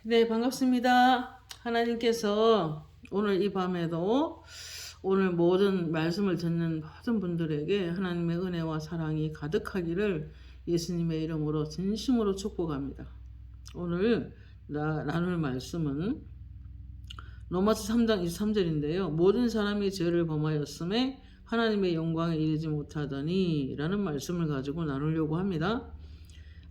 네, 반갑습니다. 하나님께서 오늘 이 밤에도 오늘 모든 말씀을 듣는 모든 분들에게 하나님의 은혜와 사랑이 가득하기를 예수님의 이름으로 진심으로 축복합니다. 오늘 나눌 말씀은 로마서 3장 23절인데요. 모든 사람이 죄를 범하였음에 하나님의 영광에 이르지 못하더니 라는 말씀을 가지고 나누려고 합니다.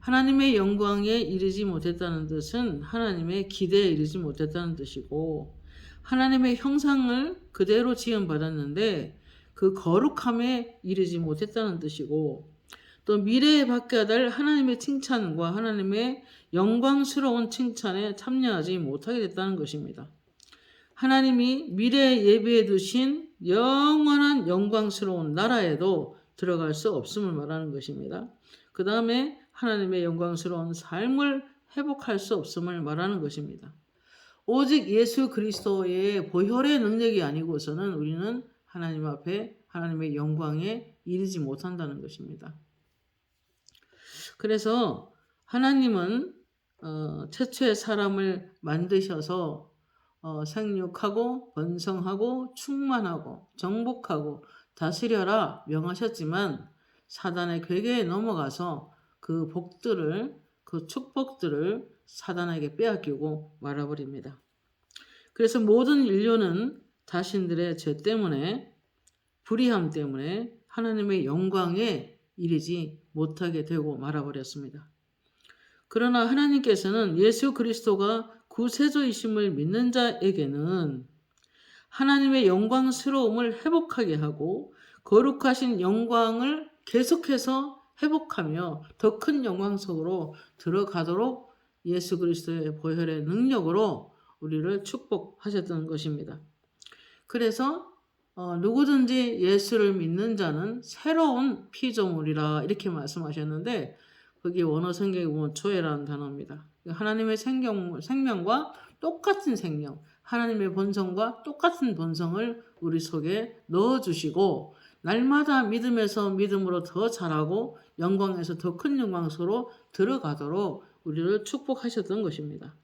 하나님의 영광에 이르지 못했다는 뜻은 하나님의 기대에 이르지 못했다는 뜻이고, 하나님의 형상을 그대로 지음받았는데 그 거룩함에 이르지 못했다는 뜻이고, 또 미래에 받게 될 하나님의 칭찬과 하나님의 영광스러운 칭찬에 참여하지 못하게 됐다는 것입니다. 하나님이 미래에 예비해 두신 영원한 영광스러운 나라에도 들어갈 수 없음을 말하는 것입니다. 그 다음에 하나님의 영광스러운 삶을 회복할 수 없음을 말하는 것입니다. 오직 예수 그리스도의 보혈의 능력이 아니고서는 우리는 하나님 앞에 하나님의 영광에 이르지 못한다는 것입니다. 그래서 하나님은 최초의 사람을 만드셔서 생육하고 번성하고 충만하고 정복하고 다스려라 명하셨지만 사단의 괴계에 넘어가서 그 복들을, 그 축복들을 사단에게 빼앗기고 말아버립니다. 그래서 모든 인류는 자신들의 죄 때문에, 불의함 때문에 하나님의 영광에 이르지 못하게 되고 말아버렸습니다. 그러나 하나님께서는 예수 그리스도가 구세주이심을 믿는 자에게는 하나님의 영광스러움을 회복하게 하고 거룩하신 영광을 계속해서 회복하며 더 큰 영광 속으로 들어가도록 예수 그리스도의 보혈의 능력으로 우리를 축복하셨던 것입니다. 그래서 누구든지 예수를 믿는 자는 새로운 피조물이라 이렇게 말씀하셨는데, 거기 원어 성경에 보면 조회라는 단어입니다. 하나님의 생명과 똑같은 생명, 하나님의 본성과 똑같은 본성을 우리 속에 넣어주시고 날마다 믿음에서 믿음으로 더 자라고 영광에서 더 큰 영광 속으로 들어가도록 우리를 축복하셨던 것입니다.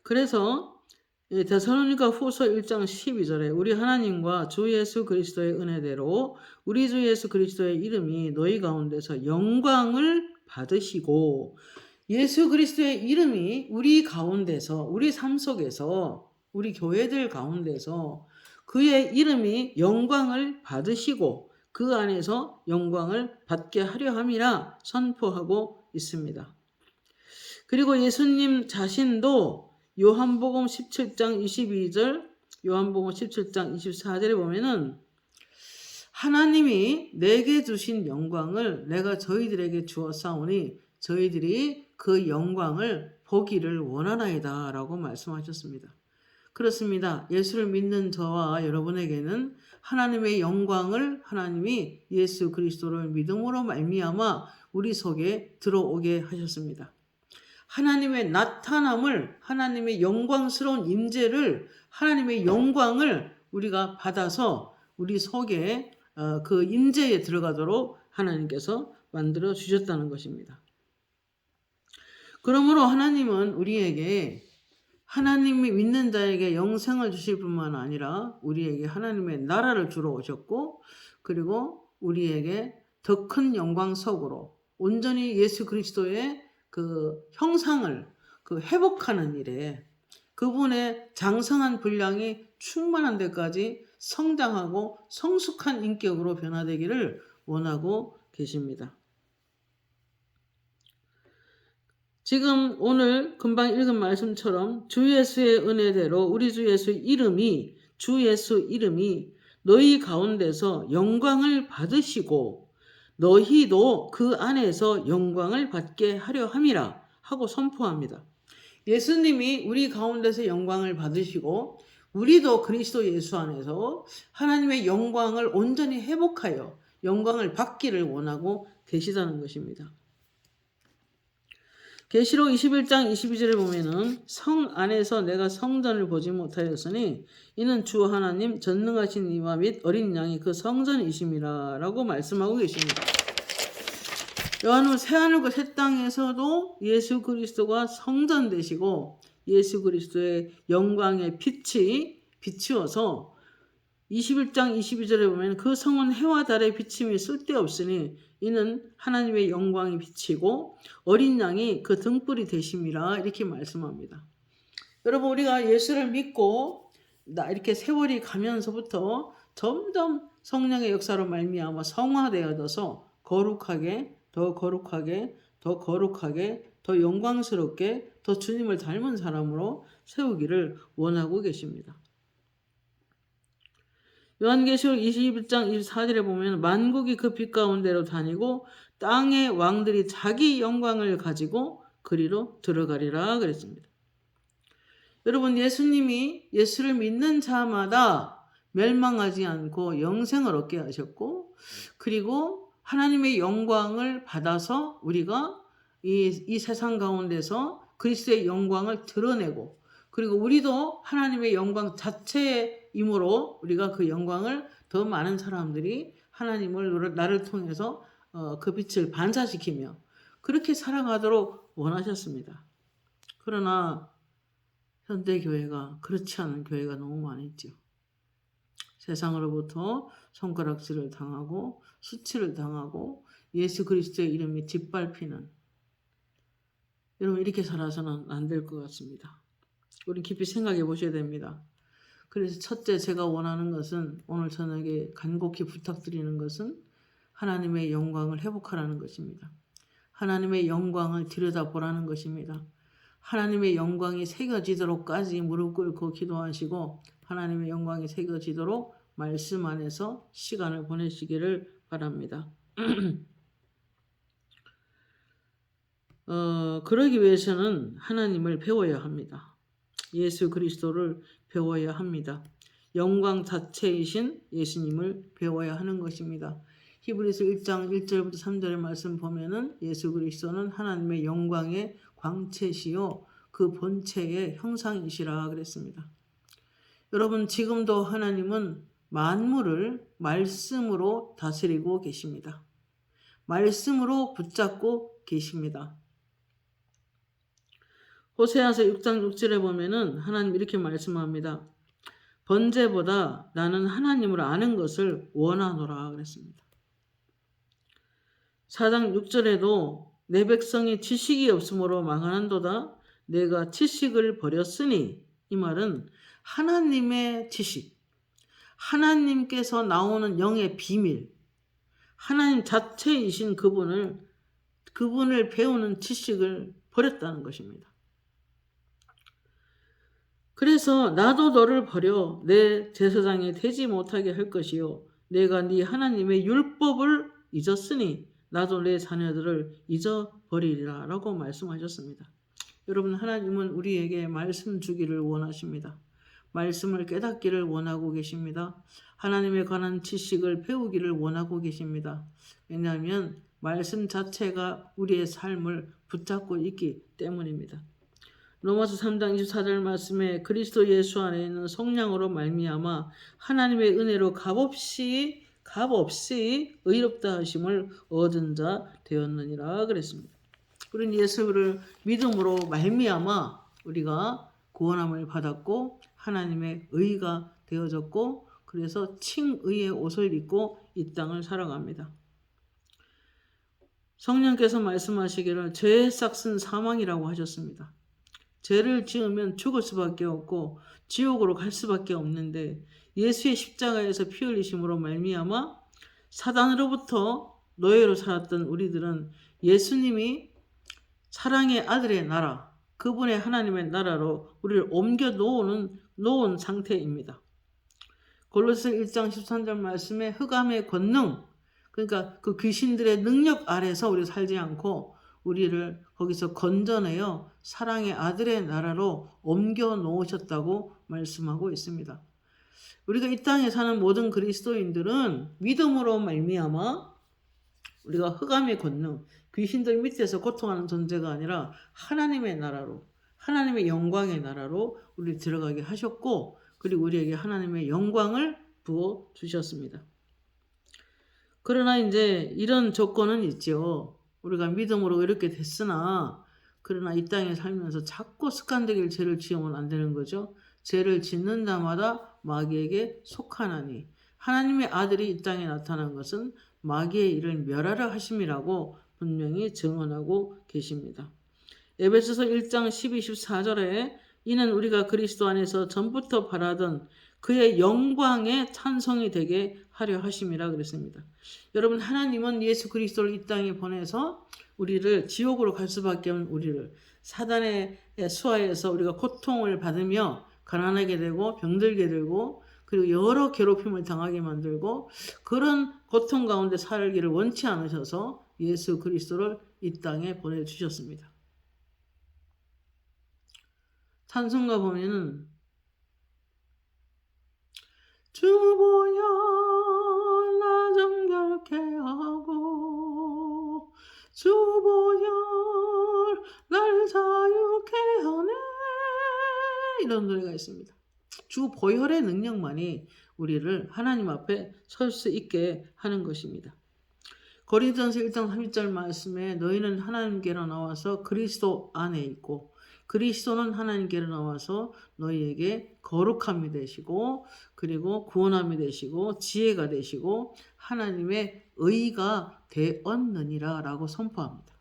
그래서 데살로니가 후서 1장 12절에 우리 하나님과 주 예수 그리스도의 은혜대로 우리 주 예수 그리스도의 이름이 너희 가운데서 영광을 받으시고, 예수 그리스도의 이름이 우리 가운데서, 우리 삶 속에서, 우리 교회들 가운데서 그의 이름이 영광을 받으시고 그 안에서 영광을 받게 하려 함이라 선포하고 있습니다. 그리고 예수님 자신도 요한복음 17장 22절, 요한복음 17장 24절에 보면은 하나님이 내게 주신 영광을 내가 저희들에게 주었사오니 저희들이 그 영광을 보기를 원하나이다 라고 말씀하셨습니다. 그렇습니다. 예수를 믿는 저와 여러분에게는 하나님의 영광을 하나님이 예수 그리스도를 믿음으로 말미암아 우리 속에 들어오게 하셨습니다. 하나님의 나타남을, 하나님의 영광스러운 임재를, 하나님의 영광을 우리가 받아서 우리 속에 그 임재에 들어가도록 하나님께서 만들어 주셨다는 것입니다. 그러므로 하나님은 우리에게, 하나님이 믿는 자에게 영생을 주실 뿐만 아니라 우리에게 하나님의 나라를 주러 오셨고, 그리고 우리에게 더 큰 영광 속으로 온전히 예수 그리스도의 그 형상을 회복하는 일에 그분의 장성한 분량이 충만한 데까지 성장하고 성숙한 인격으로 변화되기를 원하고 계십니다. 지금 오늘 금방 읽은 말씀처럼 주 예수의 은혜대로 우리 주 예수의 이름이, 주 예수 이름이 너희 가운데서 영광을 받으시고 너희도 그 안에서 영광을 받게 하려 함이라 하고 선포합니다. 예수님이 우리 가운데서 영광을 받으시고 우리도 그리스도 예수 안에서 하나님의 영광을 온전히 회복하여 영광을 받기를 원하고 계시다는 것입니다. 계시록 21장 22절에 보면은 성 안에서 내가 성전을 보지 못하였으니 이는 주 하나님 전능하신 이와 및 어린 양이 그 성전이심이라 라고 말씀하고 계십니다. 요한은 새하늘과 새 땅에서도 예수 그리스도가 성전되시고 예수 그리스도의 영광의 빛이 비추어서 21장 22절에 보면 그 성은 해와 달의 비침이 쓸데없으니 이는 하나님의 영광이 비치고 어린 양이 그 등불이 되심이라 이렇게 말씀합니다. 여러분 우리가 예수를 믿고 이렇게 세월이 가면서부터 점점 성령의 역사로 말미암아 성화되어져서 거룩하게 더 거룩하게 더 거룩하게 더 영광스럽게 더 주님을 닮은 사람으로 세우기를 원하고 계십니다. 요한계시록 21장 24절에 보면 만국이 그 빛 가운데로 다니고 땅의 왕들이 자기 영광을 가지고 그리로 들어가리라 그랬습니다. 여러분 예수님이 예수를 믿는 자마다 멸망하지 않고 영생을 얻게 하셨고 그리고 하나님의 영광을 받아서 우리가 이 세상 가운데서 그리스도의 영광을 드러내고 그리고 우리도 하나님의 영광 자체이므로 우리가 그 영광을 더 많은 사람들이 하나님을 나를 통해서 그 빛을 반사시키며 그렇게 살아가도록 원하셨습니다. 그러나 현대교회가 그렇지 않은 교회가 너무 많았죠. 세상으로부터 손가락질을 당하고 수치를 당하고 예수 그리스도의 이름이 짓밟히는 여러분 이렇게 살아서는 안 될 것 같습니다. 우리 깊이 생각해 보셔야 됩니다. 그래서 첫째 제가 원하는 것은 오늘 저녁에 간곡히 부탁드리는 것은 하나님의 영광을 회복하라는 것입니다. 하나님의 영광을 들여다보라는 것입니다. 하나님의 영광이 새겨지도록까지 무릎 꿇고 기도하시고 하나님의 영광이 새겨지도록 말씀 안에서 시간을 보내시기를 바랍니다. 그러기 위해서는 하나님을 배워야 합니다. 예수 그리스도를 배워야 합니다. 영광 자체이신 예수님을 배워야 하는 것입니다. 히브리서 1장 1절부터 3절의 말씀 보면은 예수 그리스도는 하나님의 영광의 광채시요 그 본체의 형상이시라 그랬습니다. 여러분 지금도 하나님은 만물을 말씀으로 다스리고 계십니다. 말씀으로 붙잡고 계십니다. 호세아서 6장 6절에 보면은 하나님 이렇게 말씀합니다. 번제보다 나는 하나님을 아는 것을 원하노라 그랬습니다. 4장 6절에도 내 백성이 지식이 없으므로 망하는도다. 내가 지식을 버렸으니 이 말은 하나님의 지식, 하나님께서 나오는 영의 비밀, 하나님 자체이신 그분을 배우는 지식을 버렸다는 것입니다. 그래서 나도 너를 버려 내 제사장이 되지 못하게 할 것이요 내가 네 하나님의 율법을 잊었으니 나도 내 자녀들을 잊어버리리라 라고 말씀하셨습니다. 여러분 하나님은 우리에게 말씀 주기를 원하십니다. 말씀을 깨닫기를 원하고 계십니다. 하나님에 관한 지식을 배우기를 원하고 계십니다. 왜냐하면 말씀 자체가 우리의 삶을 붙잡고 있기 때문입니다. 로마서 3장 24절 말씀에 그리스도 예수 안에 있는 성령으로 말미암아 하나님의 은혜로 값없이 의롭다 하심을 얻은 자 되었느니라 그랬습니다. 우리는 예수를 믿음으로 말미암아 우리가 구원함을 받았고 하나님의 의가 되어졌고 그래서 칭의의 옷을 입고 이 땅을 살아갑니다. 성령께서 말씀하시기를 죄의 삭은 사망이라고 하셨습니다. 죄를 지으면 죽을 수밖에 없고 지옥으로 갈 수밖에 없는데 예수의 십자가에서 피 흘리심으로 말미암아 사단으로부터 노예로 살았던 우리들은 예수님이 사랑의 아들의 나라, 그분의 하나님의 나라로 우리를 옮겨 놓은 상태입니다. 골로새 1장 13절 말씀에 흑암의 권능, 그러니까 그 귀신들의 능력 아래서 우리 살지 않고 우리를 거기서 건져내어 사랑의 아들의 나라로 옮겨 놓으셨다고 말씀하고 있습니다. 우리가 이 땅에 사는 모든 그리스도인들은 믿음으로 말미암아 우리가 흑암의 권능, 귀신들 밑에서 고통하는 존재가 아니라 하나님의 나라로, 하나님의 영광의 나라로 우리 들어가게 하셨고 그리고 우리에게 하나님의 영광을 부어 주셨습니다. 그러나 이제 이런 조건은 있죠. 우리가 믿음으로 이렇게 됐으나 그러나 이 땅에 살면서 자꾸 습관되게 죄를 지으면 안 되는 거죠. 죄를 짓는 자마다 마귀에게 속하나니 하나님의 아들이 이 땅에 나타난 것은 마귀의 일을 멸하려 하심이라고 분명히 증언하고 계십니다. 에베소서 1장 12, 14절에 이는 우리가 그리스도 안에서 전부터 바라던 그의 영광의 찬송이 되게 하려 하심이라 그랬습니다. 여러분, 하나님은 예수 그리스도를 이 땅에 보내서 우리를 지옥으로 갈 수밖에 없는 우리를 사단의 수하에서 우리가 고통을 받으며 가난하게 되고 병들게 되고 그리고 여러 괴롭힘을 당하게 만들고 그런 고통 가운데 살기를 원치 않으셔서 예수 그리스도를 이 땅에 보내주셨습니다. 찬송가 보면은 주 보혈 나 정결케 하고 주 보혈 날 자유케 하네 이런 노래가 있습니다. 주 보혈의 능력만이 우리를 하나님 앞에 설 수 있게 하는 것입니다. 고린도전서 1장 30절 말씀에 너희는 하나님께로 나와서 그리스도 안에 있고 그리스도는 하나님께로 나와서 너희에게 거룩함이 되시고 그리고 구원함이 되시고 지혜가 되시고 하나님의 의가 되었느니라 라고 선포합니다.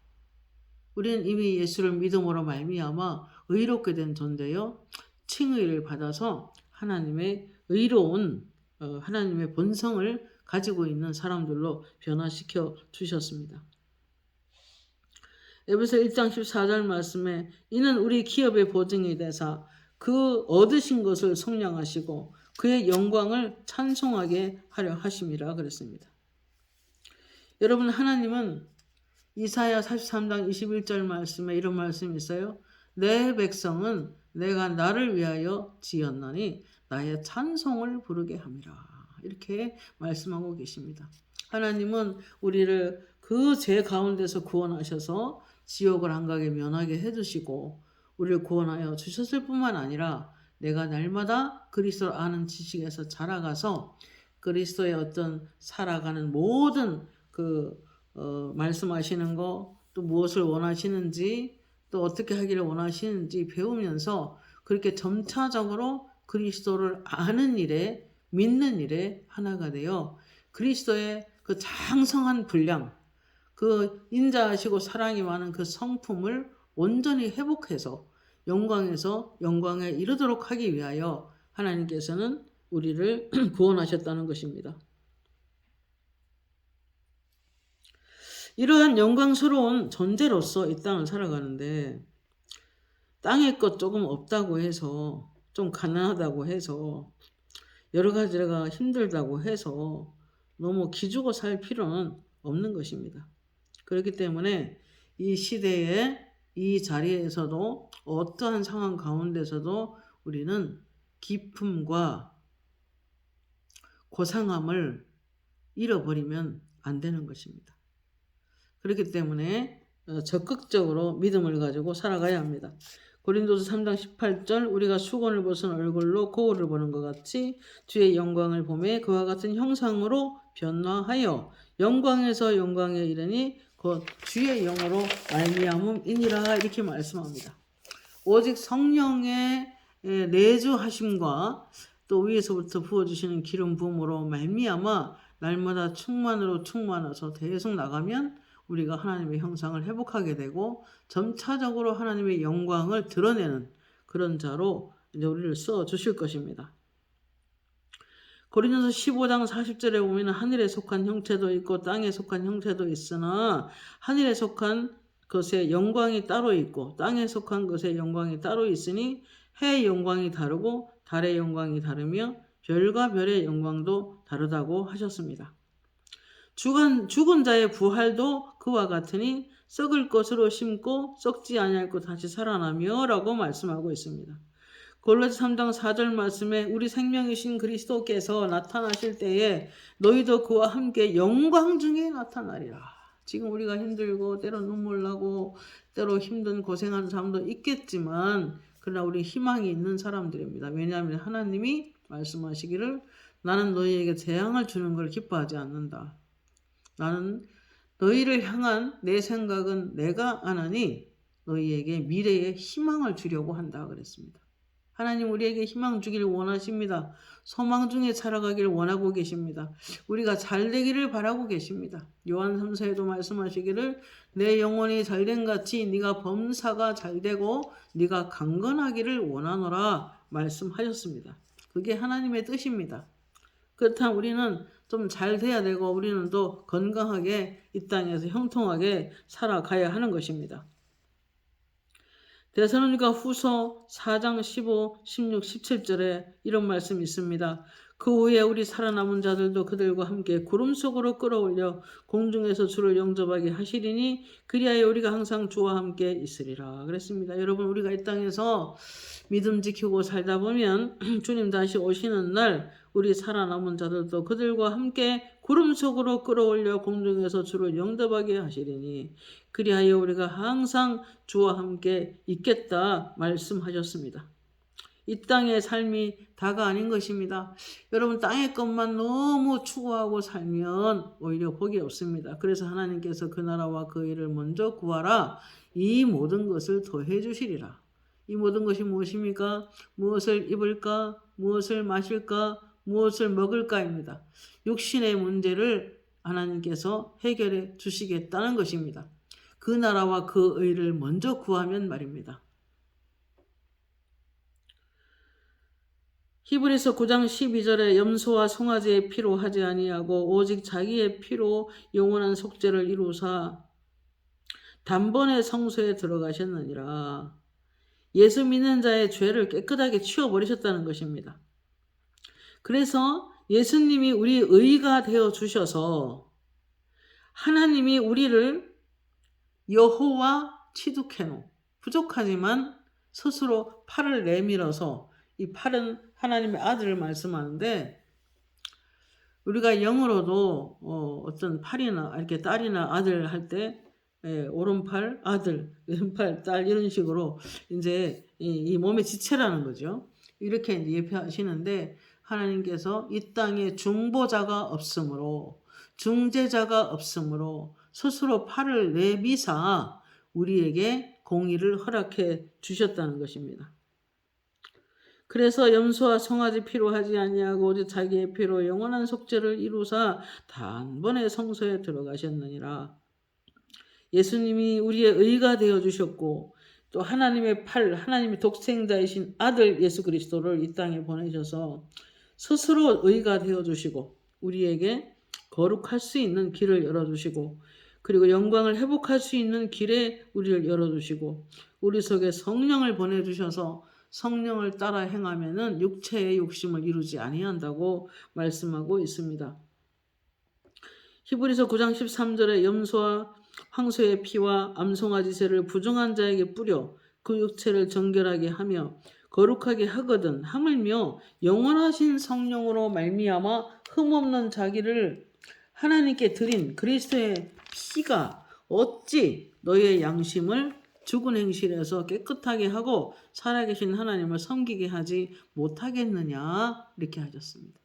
우리는 이미 예수를 믿음으로 말미암아 의롭게 된 존재요 칭의를 받아서 하나님의 의로운 하나님의 본성을 가지고 있는 사람들로 변화시켜 주셨습니다. 에베소 1장 14절 말씀에 이는 우리 기업의 보증이 되사 그 얻으신 것을 속량하시고 그의 영광을 찬송하게 하려 하심이라 그랬습니다. 여러분, 하나님은 이사야 43장 21절 말씀에 이런 말씀이 있어요. 내 백성은 내가 나를 위하여 지었나니 나의 찬송을 부르게 함이라. 이렇게 말씀하고 계십니다. 하나님은 우리를 그 죄 가운데서 구원하셔서 지옥을 안 가게 면하게 해주시고 우리를 구원하여 주셨을 뿐만 아니라 내가 날마다 그리스도를 아는 지식에서 자라가서 그리스도의 어떤 살아가는 모든 말씀하시는 거 또 무엇을 원하시는지 또 어떻게 하기를 원하시는지 배우면서 그렇게 점차적으로 그리스도를 아는 일에 믿는 일에 하나가 되어 그리스도의 그 장성한 분량 그 인자하시고 사랑이 많은 그 성품을 온전히 회복해서 영광에서 영광에 이르도록 하기 위하여 하나님께서는 우리를 구원하셨다는 것입니다. 이러한 영광스러운 존재로서 이 땅을 살아가는데 땅의 것 조금 없다고 해서 좀 가난하다고 해서 여러 가지가 힘들다고 해서 너무 기죽어 살 필요는 없는 것입니다. 그렇기 때문에 이 시대에 이 자리에서도 어떠한 상황 가운데서도 우리는 기쁨과 고상함을 잃어버리면 안 되는 것입니다. 그렇기 때문에 적극적으로 믿음을 가지고 살아가야 합니다. 고린도서 3장 18절 우리가 수건을 벗은 얼굴로 거울을 보는 것 같이 주의 영광을 보매 그와 같은 형상으로 변화하여 영광에서 영광에 이르니 곧 주의 영으로 말미암음이니라 이렇게 말씀합니다. 오직 성령의 내주하심과 또 위에서부터 부어주시는 기름 부음으로 말미암아 날마다 충만으로 충만해서 계속 나가면 우리가 하나님의 형상을 회복하게 되고 점차적으로 하나님의 영광을 드러내는 그런 자로 이제 우리를 써 주실 것입니다. 고린도서 15장 40절에 보면 하늘에 속한 형체도 있고 땅에 속한 형체도 있으나 하늘에 속한 것의 영광이 따로 있고 땅에 속한 것의 영광이 따로 있으니 해의 영광이 다르고 달의 영광이 다르며 별과 별의 영광도 다르다고 하셨습니다. 죽은 자의 부활도 그와 같으니 썩을 것으로 심고 썩지 아니할 것 다시 살아나며 라고 말씀하고 있습니다. 골로새 3장 4절 말씀에 우리 생명이신 그리스도께서 나타나실 때에 너희도 그와 함께 영광 중에 나타나리라. 지금 우리가 힘들고 때로 눈물 나고 때로 힘든 고생하는 사람도 있겠지만 그러나 우리 희망이 있는 사람들입니다. 왜냐하면 하나님이 말씀하시기를 나는 너희에게 재앙을 주는 걸 기뻐하지 않는다. 나는 너희를 향한 내 생각은 내가 안 하니 너희에게 미래의 희망을 주려고 한다 그랬습니다. 하나님 우리에게 희망 주기를 원하십니다. 소망 중에 살아가기를 원하고 계십니다. 우리가 잘 되기를 바라고 계십니다. 요한 3서에도 말씀하시기를 내 영혼이 잘된 같이 네가 범사가 잘되고 네가 강건하기를 원하노라 말씀하셨습니다. 그게 하나님의 뜻입니다. 그렇다면 우리는 좀 잘 돼야 되고 우리는 또 건강하게 이 땅에서 형통하게 살아가야 하는 것입니다. 데살로니가 후서 4장 15, 16, 17절에 이런 말씀이 있습니다. 그 후에 우리 살아남은 자들도 그들과 함께 구름 속으로 끌어올려 공중에서 주를 영접하게 하시리니 그리하여 우리가 항상 주와 함께 있으리라 그랬습니다. 여러분 우리가 이 땅에서 믿음 지키고 살다 보면 주님 다시 오시는 날 우리 살아남은 자들도 그들과 함께 구름 속으로 끌어올려 공중에서 주를 영접하게 하시리니 그리하여 우리가 항상 주와 함께 있겠다 말씀하셨습니다. 이 땅의 삶이 다가 아닌 것입니다. 여러분 땅의 것만 너무 추구하고 살면 오히려 복이 없습니다. 그래서 하나님께서 그 나라와 그 일을 먼저 구하라. 이 모든 것을 더해 주시리라. 이 모든 것이 무엇입니까? 무엇을 입을까? 무엇을 마실까? 무엇을 먹을까입니다. 육신의 문제를 하나님께서 해결해 주시겠다는 것입니다. 그 나라와 그 의를 먼저 구하면 말입니다. 히브리서 9장 12절에 염소와 송아지의 피로 하지 아니하고 오직 자기의 피로 영원한 속죄를 이루사 단번에 성소에 들어가셨느니라. 예수 믿는 자의 죄를 깨끗하게 치워버리셨다는 것입니다. 그래서 예수님이 우리 의가 되어 주셔서 하나님이 우리를 여호와 치두케노 부족하지만 스스로 팔을 내밀어서 이 팔은 하나님의 아들을 말씀하는데 우리가 영어로도 어떤 팔이나 이렇게 딸이나 아들 할 때 오른팔 아들, 왼팔 딸 이런 식으로 이제 이 몸의 지체라는 거죠. 이렇게 이제 예표하시는데 하나님께서 이 땅에 중보자가 없으므로 중재자가 없으므로 스스로 팔을 내미사 우리에게 공의를 허락해 주셨다는 것입니다. 그래서 염소와 송아지 피로 하지 아니하고 오직 자기의 피로 영원한 속죄를 이루사 단번에 성소에 들어가셨느니라. 예수님이 우리의 의가 되어 주셨고 또 하나님의 하나님의 독생자이신 아들 예수 그리스도를 이 땅에 보내셔서 스스로 의가 되어 주시고 우리에게 거룩할 수 있는 길을 열어주시고 그리고 영광을 회복할 수 있는 길에 우리를 열어주시고 우리 속에 성령을 보내주셔서 성령을 따라 행하면은 육체의 욕심을 이루지 아니한다고 말씀하고 있습니다. 히브리서 9장 13절에 염소와 황소의 피와 암송아지 새를 부정한 자에게 뿌려 그 육체를 정결하게 하며 거룩하게 하거든 하물며 영원하신 성령으로 말미암아 흠없는 자기를 하나님께 드린 그리스도의 피가 어찌 너희의 양심을 죽은 행실에서 깨끗하게 하고 살아계신 하나님을 섬기게 하지 못하겠느냐 이렇게 하셨습니다.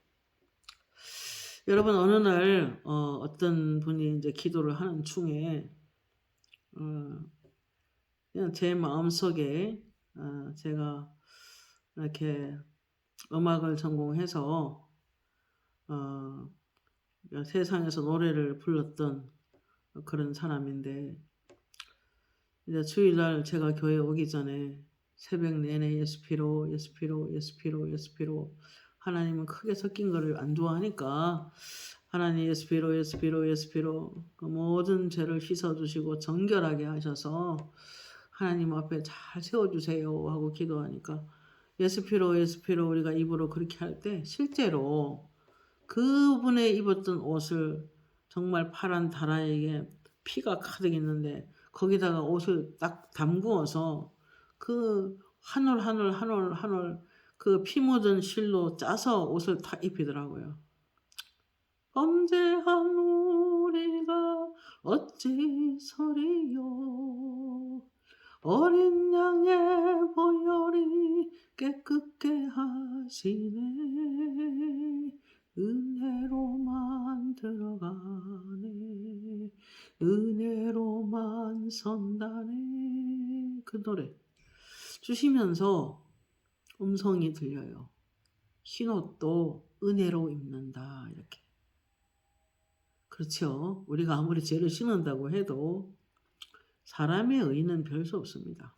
여러분 어느 날 어떤 분이 이제 기도를 하는 중에 그냥 제 마음속에 제가 이렇게 음악을 전공해서 세상에서 노래를 불렀던 그런 사람인데 이제 주일날 제가 교회 오기 전에 새벽 내내 예수피로 예수피로 예수피로 예수피로 하나님은 크게 섞인 거를 안 좋아하니까 하나님 예수피로 예수피로 예수피로 그 모든 죄를 씻어주시고 정결하게 하셔서 하나님 앞에 잘 세워주세요 하고 기도하니까 예수피로 예수피로 우리가 입으로 그렇게 할 때 실제로 그분의 입었던 옷을 정말 파란 다라에게 피가 가득 있는데 거기다가 옷을 딱 담그어서 그 한 올 한 올 한 올 한 올 그 피 묻은 실로 짜서 옷을 다 입히더라고요. 범죄한 우리가 어찌 서리요 어린 양의 보혈이 깨끗게 하시네 은혜로만 들어가네 은혜로만 선다네 그 노래 주시면서 음성이 들려요. 흰옷도 은혜로 입는다 이렇게. 그렇죠. 우리가 아무리 죄를 씻는다고 해도 사람의 의는 별 수 없습니다.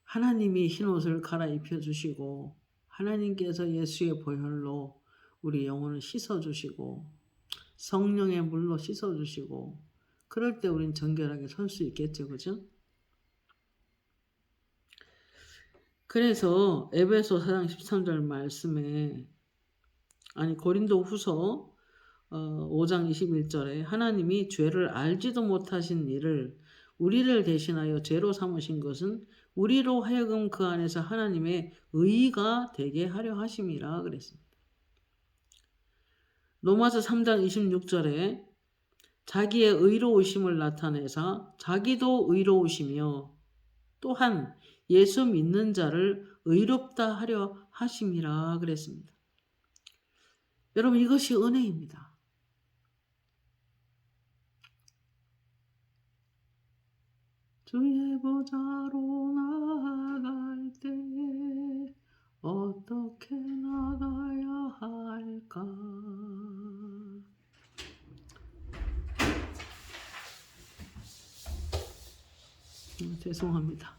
하나님이 흰옷을 갈아입혀 주시고 하나님께서 예수의 보혈로 우리 영혼을 씻어주시고 성령의 물로 씻어주시고 그럴 때 우린 정결하게 설 수 있겠죠. 그죠? 그래서 에베소 4장 13절 말씀에 고린도 후서 5장 21절에 하나님이 죄를 알지도 못하신 이를 우리를 대신하여 죄로 삼으신 것은 우리로 하여금 그 안에서 하나님의 의가 되게 하려 하심이라 그랬습니다. 로마서 3장 26절에 자기의 의로우심을 나타내사 자기도 의로우시며 또한 예수 믿는 자를 의롭다 하려 하심이라 그랬습니다. 여러분 이것이 은혜입니다. 주의 보좌로 나아갈 때 어떻게 나가야 할까? 죄송합니다.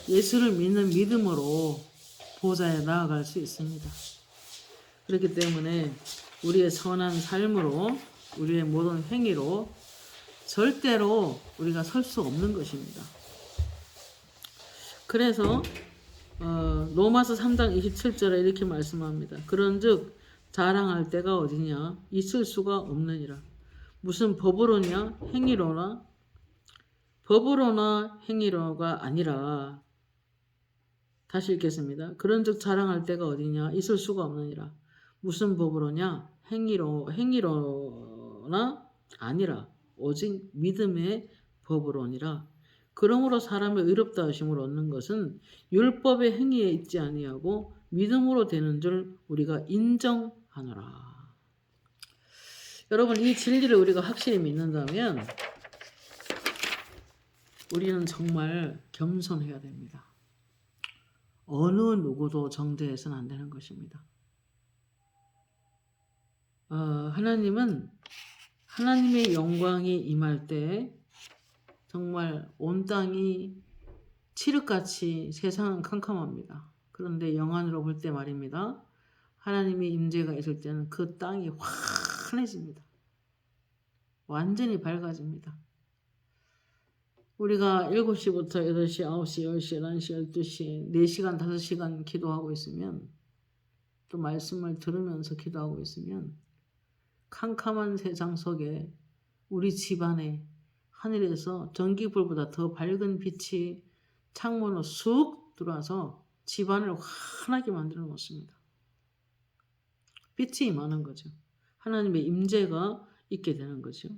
예수를 믿는 믿음으로 보좌에 나아갈 수 있습니다. 그렇기 때문에 우리의 선한 삶으로 우리의 모든 행위로 절대로 우리가 설 수 없는 것입니다. 그래서 로마서 3장 27절에 이렇게 말씀합니다. 그런즉 자랑할 때가 어디냐 있을 수가 없느니라. 무슨 법으로냐 행위로나 법으로나 행위로가 아니라 다시 읽겠습니다. 그런즉 자랑할 때가 어디냐 있을 수가 없느니라. 무슨 법으로냐 행위로나 아니라 오직 믿음의 법으로니라. 그러므로 사람의 의롭다 하심을 얻는 것은 율법의 행위에 있지 아니하고 믿음으로 되는 줄 우리가 인정하노라. 여러분 이 진리를 우리가 확실히 믿는다면 우리는 정말 겸손해야 됩니다. 어느 누구도 정죄해서는 안 되는 것입니다. 하나님은 하나님의 영광이 임할 때 정말 온 땅이 칠흑같이 세상은 캄캄합니다. 그런데 영안으로 볼 때 말입니다. 하나님의 임재가 있을 때는 그 땅이 환해집니다. 완전히 밝아집니다. 우리가 7시부터 8시, 9시, 10시, 11시, 12시, 4시간, 5시간 기도하고 있으면 또 말씀을 들으면서 기도하고 있으면 캄캄한 세상 속에 우리 집안에 하늘에서 전기불보다 더 밝은 빛이 창문으로 쑥 들어와서 집안을 환하게 만들어 놓습니다. 빛이 임하는 거죠. 하나님의 임재가 있게 되는 거죠.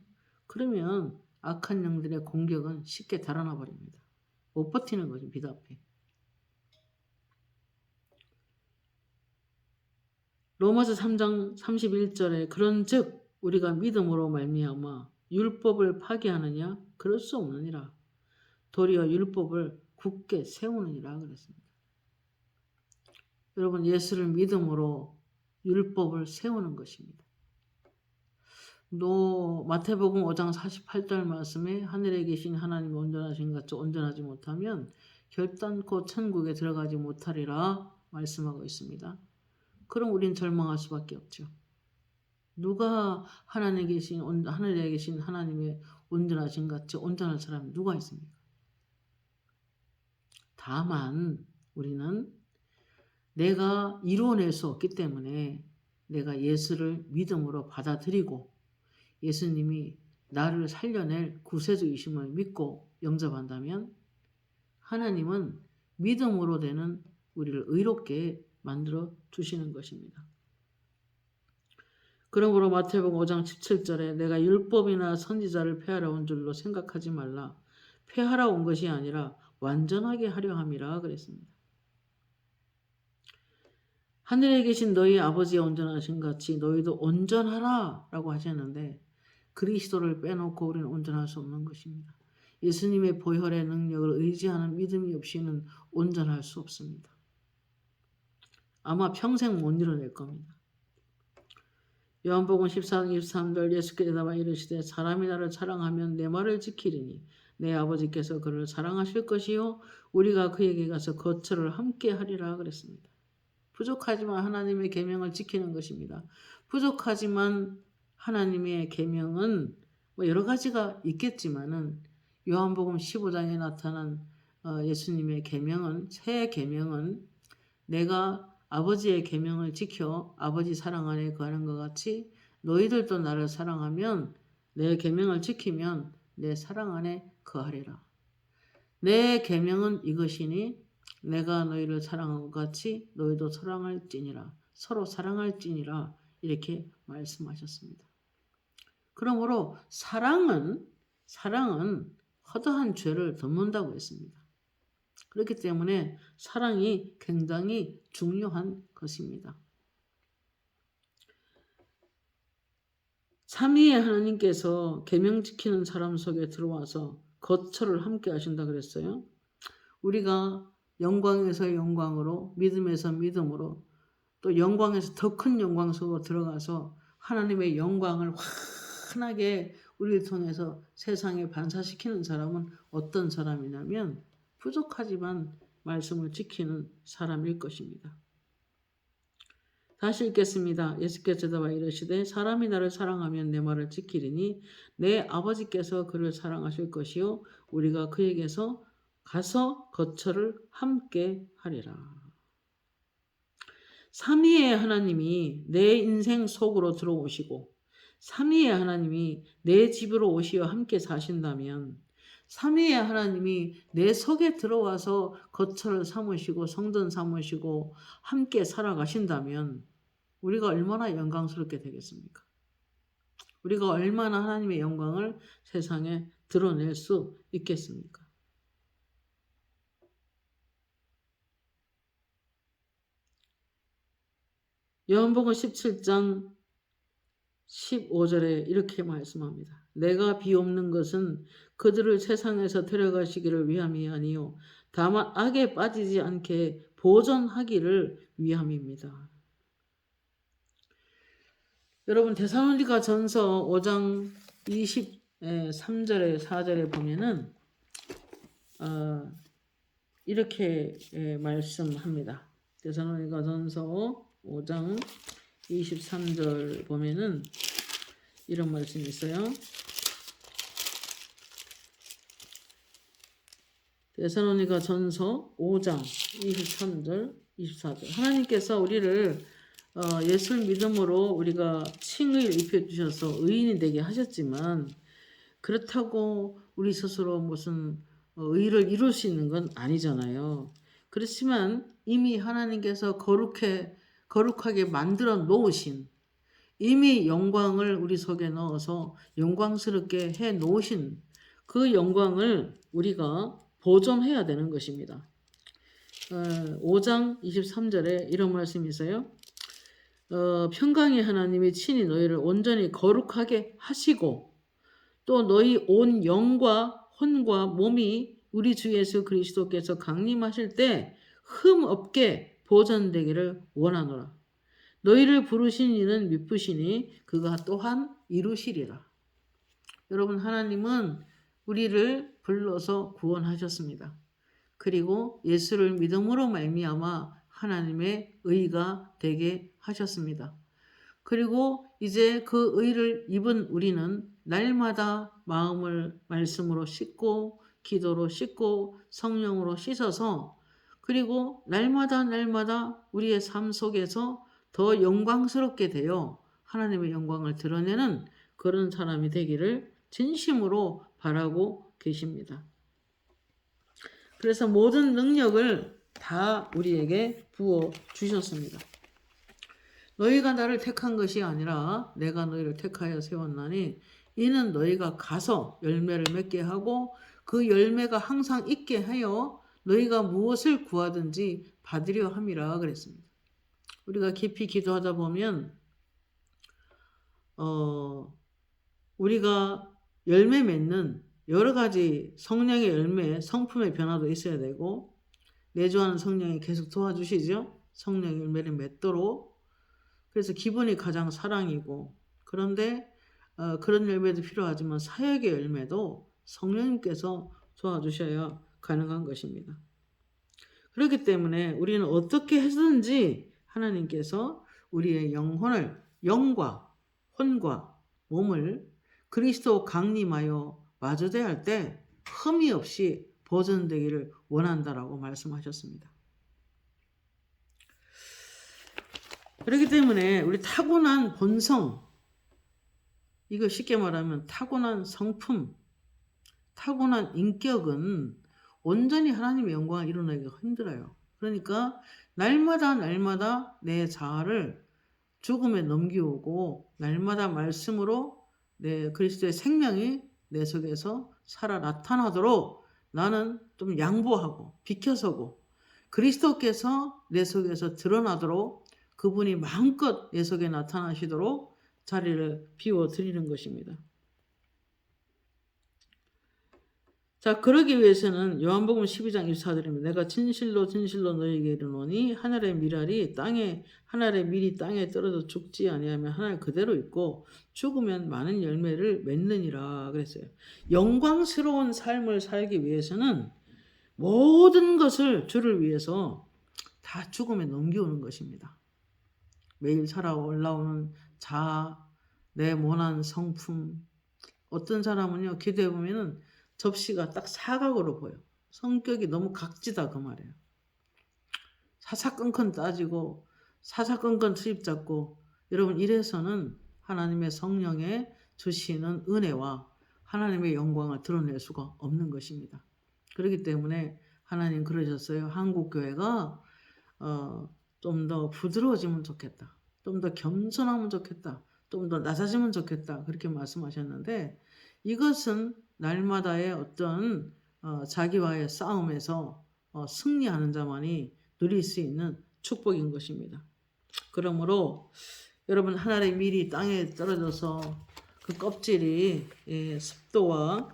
그러면 악한 영들의 공격은 쉽게 달아나 버립니다. 못 버티는 거죠. 빛 앞에. 로마서 3장 31절에 그런즉 우리가 믿음으로 말미암아 율법을 파기하느냐? 그럴 수 없느니라. 도리어 율법을 굳게 세우느니라 그랬습니다. 여러분 예수를 믿음으로 율법을 세우는 것입니다. 마태복음 5장 48절 말씀에 하늘에 계신 하나님이 온전하신 것 같이 온전하지 못하면 결단코 천국에 들어가지 못하리라 말씀하고 있습니다. 그럼 우린 절망할 수밖에 없죠. 누가 하늘에 계신 하나님의 온전하신 것 같이 온전한 사람이 누가 있습니까? 다만 우리는 내가 이루어낼 수 없기 때문에 내가 예수를 믿음으로 받아들이고 예수님이 나를 살려낼 구세주이심을 믿고 영접한다면 하나님은 믿음으로 되는 우리를 의롭게 만들어 주시는 것입니다. 그러므로 마태복음 5장 17절에 내가 율법이나 선지자를 폐하러 온 줄로 생각하지 말라. 폐하러 온 것이 아니라 완전하게 하려 함이라 그랬습니다. 하늘에 계신 너희 아버지의 온전하신 같이 너희도 온전하라 라고 하셨는데 그리스도를 빼놓고 우리는 온전할 수 없는 것입니다. 예수님의 보혈의 능력을 의지하는 믿음이 없이는 온전할 수 없습니다. 아마 평생 못 이뤄낼 겁니다. 요한복음 14장 23절 예수께서 대답하여 이르시되 사람이 나를 사랑하면 내 말을 지키리니 내 아버지께서 그를 사랑하실 것이요 우리가 그에게 가서 거처를 함께 하리라 그랬습니다. 부족하지만 하나님의 계명을 지키는 것입니다. 부족하지만 하나님의 계명은 뭐 여러 가지가 있겠지만은 요한복음 15장에 나타난 예수님의 계명은 새 계명은 내가 아버지의 계명을 지켜 아버지 사랑 안에 거하는 것 같이 너희들도 나를 사랑하면 내 계명을 지키면 내 사랑 안에 거하리라. 내 계명은 이것이니 내가 너희를 사랑한 것 같이 너희도 사랑할지니라. 서로 사랑할지니라. 이렇게 말씀하셨습니다. 그러므로 사랑은 허다한 죄를 덮는다고 했습니다. 그렇기 때문에 사랑이 굉장히 중요한 것입니다. 삼위의 하나님께서 계명 지키는 사람 속에 들어와서 거처를 함께 하신다 그랬어요. 우리가 영광에서 영광으로 믿음에서 믿음으로 또 영광에서 더 큰 영광 속으로 들어가서 하나님의 영광을 환하게 우리를 통해서 세상에 반사시키는 사람은 어떤 사람이냐면 부족하지만 말씀을 지키는 사람일 것입니다. 다시 읽겠습니다. 예수께서 대답하여 이르시되 사람이 나를 사랑하면 내 말을 지키리니 내 아버지께서 그를 사랑하실 것이요 우리가 그에게서 가서 거처를 함께 하리라. 삼위의 하나님이 내 인생 속으로 들어오시고 삼위의 하나님이 내 집으로 오시어 함께 사신다면 삼위의 하나님이 내 속에 들어와서 거처를 삼으시고 성전 삼으시고 함께 살아가신다면 우리가 얼마나 영광스럽게 되겠습니까? 우리가 얼마나 하나님의 영광을 세상에 드러낼 수 있겠습니까? 요한복음 17장 15절에 이렇게 말씀합니다. 내가 비옵는 것은 그들을 세상에서 데려가시기를 위함이 아니요 다만 악에 빠지지 않게 보존하기를 위함입니다. 여러분 데살로니가 전서 5장 23절에 4절에 보면은 이렇게 말씀합니다. 데살로니가 전서 5장 23절 보면은 이런 말씀이 있어요. 데살로니가 전서 5장 23절 24절 하나님께서 우리를 예수 믿음으로 우리가 칭의를 입혀주셔서 의인이 되게 하셨지만 그렇다고 우리 스스로 무슨 의를 이룰 수 있는 건 아니잖아요. 그렇지만 이미 하나님께서 거룩하게 만들어 놓으신 이미 영광을 우리 속에 넣어서 영광스럽게 해 놓으신 그 영광을 우리가 보존해야 되는 것입니다. 5장 23절에 이런 말씀이 있어요. 평강의 하나님이 친히 너희를 온전히 거룩하게 하시고 또 너희 온 영과 혼과 몸이 우리 주 예수 그리스도께서 강림하실 때 흠 없게 보존되기를 원하노라. 너희를 부르신 이는 미쁘시니 그가 또한 이루시리라. 여러분 하나님은 우리를 불러서 구원하셨습니다. 그리고 예수를 믿음으로 말미암아 하나님의 의가 되게 하셨습니다. 그리고 이제 그 의를 입은 우리는 날마다 마음을 말씀으로 씻고 기도로 씻고 성령으로 씻어서 그리고 날마다 우리의 삶 속에서 더 영광스럽게 되어 하나님의 영광을 드러내는 그런 사람이 되기를 진심으로 바라고 계십니다. 그래서 모든 능력을 다 우리에게 부어 주셨습니다. 너희가 나를 택한 것이 아니라 내가 너희를 택하여 세웠나니 이는 너희가 가서 열매를 맺게 하고 그 열매가 항상 있게 하여 너희가 무엇을 구하든지 받으려 함이라 그랬습니다. 우리가 깊이 기도하다 보면 우리가 열매 맺는 여러 가지 성령의 열매, 성품의 변화도 있어야 되고, 내주하는 성령이 계속 도와주시죠. 성령의 열매를 맺도록. 그래서 기본이 가장 사랑이고, 그런데 그런 열매도 필요하지만 사역의 열매도 성령님께서 도와주셔야 가능한 것입니다. 그렇기 때문에 우리는 어떻게 해서든지 하나님께서 우리의 영과 혼과 몸을 그리스도 강림하여 마주대할 때 흠이 없이 보존되기를 원한다라고 말씀하셨습니다. 그렇기 때문에 우리 타고난 본성, 이거 쉽게 말하면 타고난 성품, 타고난 인격은 온전히 하나님의 영광을 이루어내기가 힘들어요. 그러니까 날마다 내 자아를 죽음에 넘기오고 날마다 말씀으로 내 그리스도의 생명이 내 속에서 살아 나타나도록 나는 좀 양보하고 비켜서고, 그리스도께서 내 속에서 드러나도록 그분이 마음껏 내 속에 나타나시도록 자리를 비워드리는 것입니다. 자, 그러기 위해서는 요한복음 12장 24절입니다. 내가 진실로 너희에게 이르노니 하늘의 밀이 땅에 떨어져 죽지 아니하면 하늘 그대로 있고 죽으면 많은 열매를 맺느니라 그랬어요. 영광스러운 삶을 살기 위해서는 모든 것을 주를 위해서 다 죽음에 넘겨오는 것입니다. 매일 살아 올라오는 자아, 내 모난 성품. 어떤 사람은요, 기도해 보면은 접시가 딱 사각으로 보여. 성격이 너무 각지다 그 말이에요. 사사건건 따지고 사사건건 트집 잡고, 여러분 이래서는 하나님의 성령에 주시는 은혜와 하나님의 영광을 드러낼 수가 없는 것입니다. 그렇기 때문에 하나님 그러셨어요. 한국교회가 좀 더 부드러워지면 좋겠다. 좀 더 겸손하면 좋겠다. 좀 더 낮아지면 좋겠다. 그렇게 말씀하셨는데, 이것은 날마다의 어떤 자기와의 싸움에서 승리하는 자만이 누릴 수 있는 축복인 것입니다. 그러므로 여러분, 하늘의 밀이 땅에 떨어져서 그 껍질이 습도와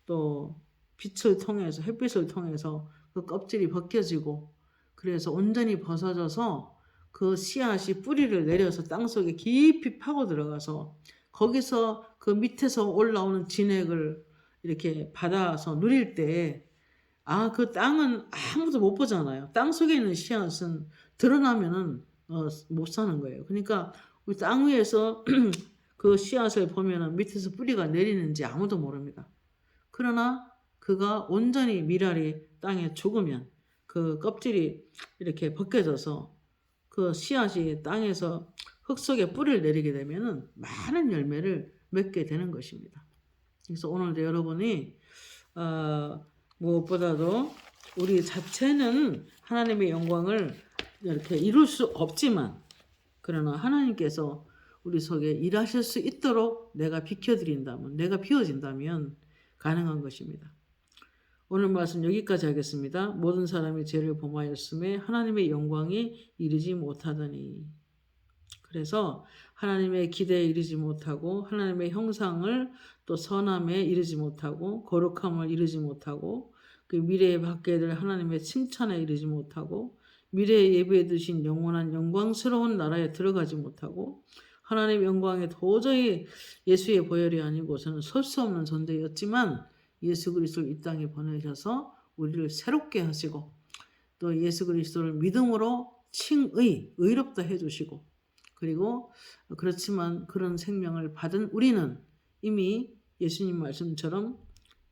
또 빛을 통해서, 햇빛을 통해서 그 껍질이 벗겨지고, 그래서 온전히 벗어져서 그 씨앗이 뿌리를 내려서 땅속에 깊이 파고 들어가서 거기서 그 밑에서 올라오는 진액을 이렇게 받아서 누릴 때, 그 땅은 아무도 못 보잖아요. 땅 속에 있는 씨앗은 드러나면은 못 사는 거예요. 그러니까 우리 땅 위에서 그 씨앗을 보면은 밑에서 뿌리가 내리는지 아무도 모릅니다. 그러나 그가 온전히 밀알이 땅에 죽으면 그 껍질이 이렇게 벗겨져서 그 씨앗이 땅에서 흙 속에 뿌리를 내리게 되면은 많은 열매를 맺게 되는 것입니다. 그래서 오늘도 여러분이 무엇보다도 우리 자체는 하나님의 영광을 이렇게 이룰 수 없지만, 그러나 하나님께서 우리 속에 일하실 수 있도록 내가 비켜드린다면, 내가 비워진다면 가능한 것입니다. 오늘 말씀 여기까지 하겠습니다. 모든 사람이 죄를 범하였음에 하나님의 영광이 이르지 못하더니. 그래서 하나님의 기대에 이르지 못하고, 하나님의 형상을 또 선함에 이르지 못하고, 거룩함을 이르지 못하고, 그 미래에 받게 될 하나님의 칭찬에 이르지 못하고, 미래에 예비해 두신 영원한 영광스러운 나라에 들어가지 못하고, 하나님의 영광에 도저히 예수의 보혈이 아니고서는 설 수 없는 존재였지만 예수 그리스도를 이 땅에 보내셔서 우리를 새롭게 하시고, 또 예수 그리스도를 믿음으로 의롭다 해주시고, 그리고 그렇지만 그런 생명을 받은 우리는 이미 예수님 말씀처럼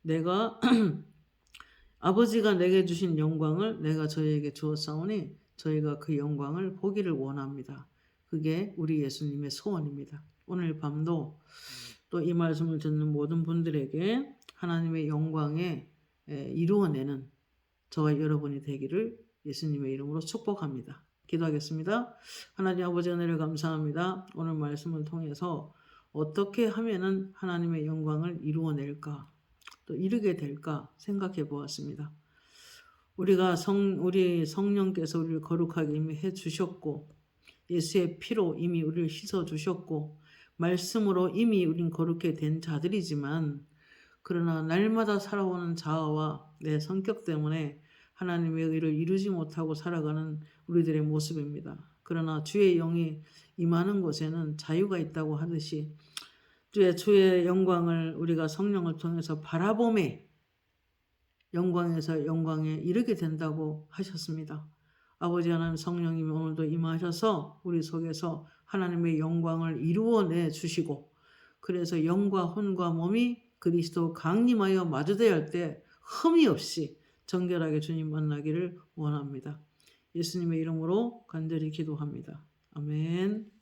내가 아버지가 내게 주신 영광을 내가 저희에게 주었사오니 저희가 그 영광을 보기를 원합니다. 그게 우리 예수님의 소원입니다. 오늘 밤도 또 이 말씀을 듣는 모든 분들에게 하나님의 영광에 이루어내는 저와 여러분이 되기를 예수님의 이름으로 축복합니다. 기도하겠습니다. 하나님 아버지, 은혜를 감사합니다. 오늘 말씀을 통해서 어떻게 하면은 하나님의 영광을 이루어낼까, 또 이루게 될까 생각해 보았습니다. 우리 성령께서 우리를 거룩하게 이미 해 주셨고, 예수의 피로 이미 우리를 씻어 주셨고 말씀으로 이미 우린 거룩게 된 자들이지만 그러나 날마다 살아오는 자아와 내 성격 때문에 하나님의 의를 이루지 못하고 살아가는 우리들의 모습입니다. 그러나 주의 영이 임하는 곳에는 자유가 있다고 하듯이 주의 영광을 우리가 성령을 통해서 바라봄에 영광에서 영광에 이르게 된다고 하셨습니다. 아버지 하나님 성령님이 오늘도 임하셔서 우리 속에서 하나님의 영광을 이루어내 주시고 그래서 영과 혼과 몸이 그리스도 강림하여 마주대할 때 흠이 없이 정결하게 주님 만나기를 원합니다. 예수님의 이름으로 간절히 기도합니다. 아멘.